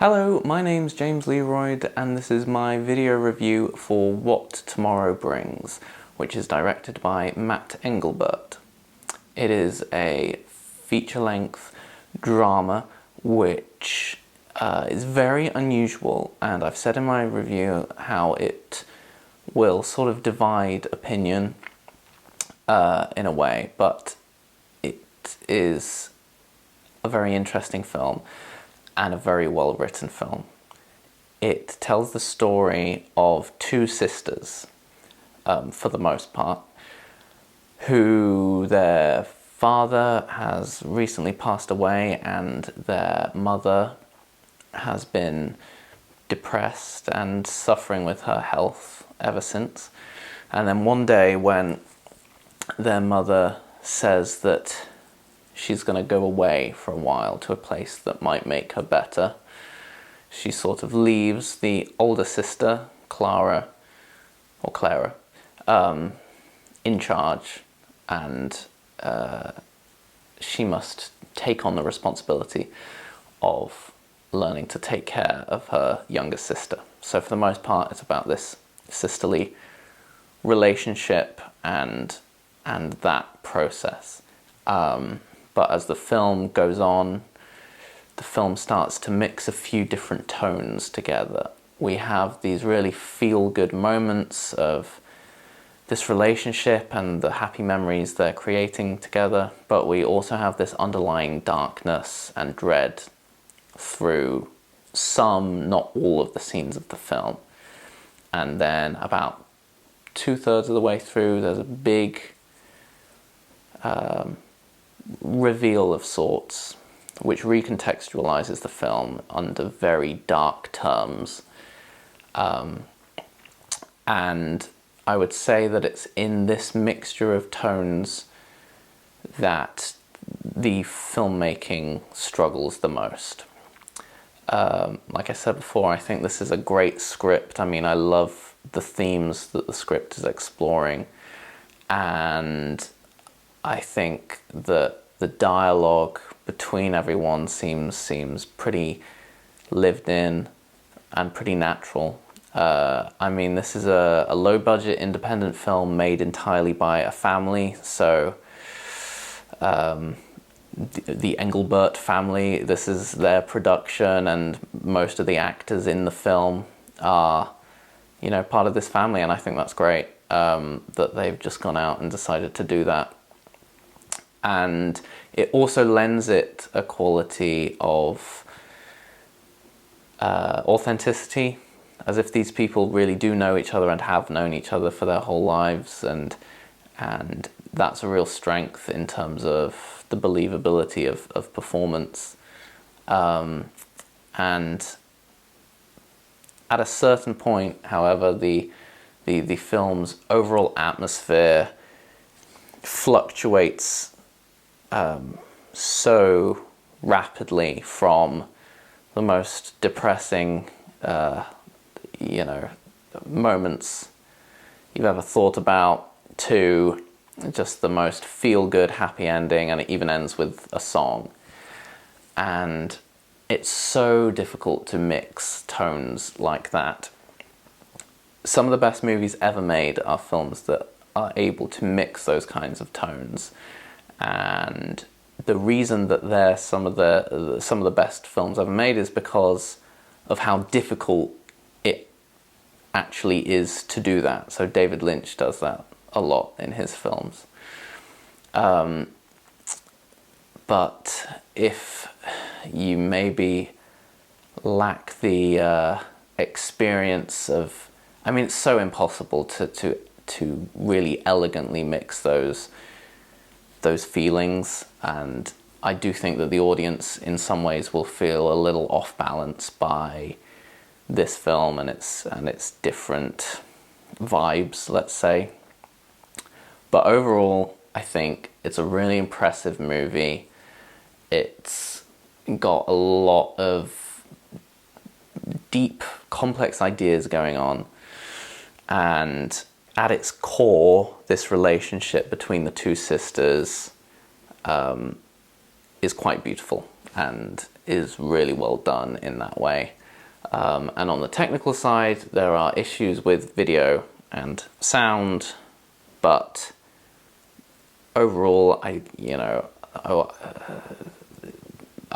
Hello, my name's James Learoyd and this is my video review for What Tomorrow Brings, which is directed by Matt Engelbert. It is a feature-length drama which is very unusual, and I've said in my review how it will sort of divide opinion in a way, but it is a very interesting film and a very well written film. It tells the story of two sisters, for the most part, who their father has recently passed away and their mother has been depressed and suffering with her health ever since. And then one day when their mother says that she's going to go away for a while to a place that might make her better, she sort of leaves the older sister, Clara, in charge, and she must take on the responsibility of learning to take care of her younger sister. So for the most part, it's about this sisterly relationship and that process. But as the film goes on, the film starts to mix a few different tones together. We have these really feel-good moments of this relationship and the happy memories they're creating together, but we also have this underlying darkness and dread through some, not all, of the scenes of the film. And then about 2/3 of the way through, there's a big reveal of sorts, which recontextualizes the film under very dark terms. And I would say that it's in this mixture of tones that the filmmaking struggles the most. Like I said before, I think this is a great script. I mean, I love the themes that the script is exploring, and I think that the dialogue between everyone seems pretty lived in and pretty natural. I mean, this is a low-budget independent film made entirely by a family, so the Engelbert family, this is their production, and most of the actors in the film are, part of this family, and I think that's great, that they've just gone out and decided to do that. And it also lends it a quality of authenticity, as if these people really do know each other and have known each other for their whole lives, and that's a real strength in terms of the believability of performance. And at a certain point, however, the film's overall atmosphere fluctuates so rapidly from the most depressing moments you've ever thought about to just the most feel-good happy ending, and it even ends with a song. And it's so difficult to mix tones like that. Some of the best movies ever made are films that are able to mix those kinds of tones, and the reason that they're some of the best films ever made is because of how difficult it actually is to do that. So David Lynch does that a lot in his films. But if you maybe lack the experience of, I mean, it's so impossible to really elegantly mix those feelings, and I do think that the audience in some ways will feel a little off balance by this film and its different vibes, let's say. But overall, I think it's a really impressive movie. It's got a lot of deep, complex ideas going on, and at its core, this relationship between the two sisters is quite beautiful, and is really well done in that way. And on the technical side, there are issues with video and sound, but overall, I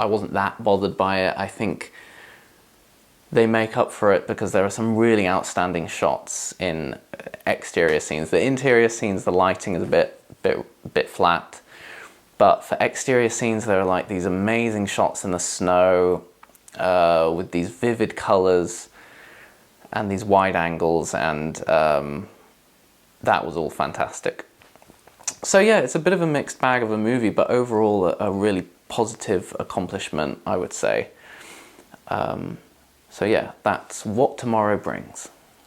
wasn't that bothered by it. I think they make up for it because there are some really outstanding shots in exterior scenes. The interior scenes, the lighting is a bit flat, but for exterior scenes, there are like these amazing shots in the snow with these vivid colors and these wide angles, and that was all fantastic. So yeah, it's a bit of a mixed bag of a movie, but overall a really positive accomplishment, I would say. So yeah, that's What Tomorrow Brings.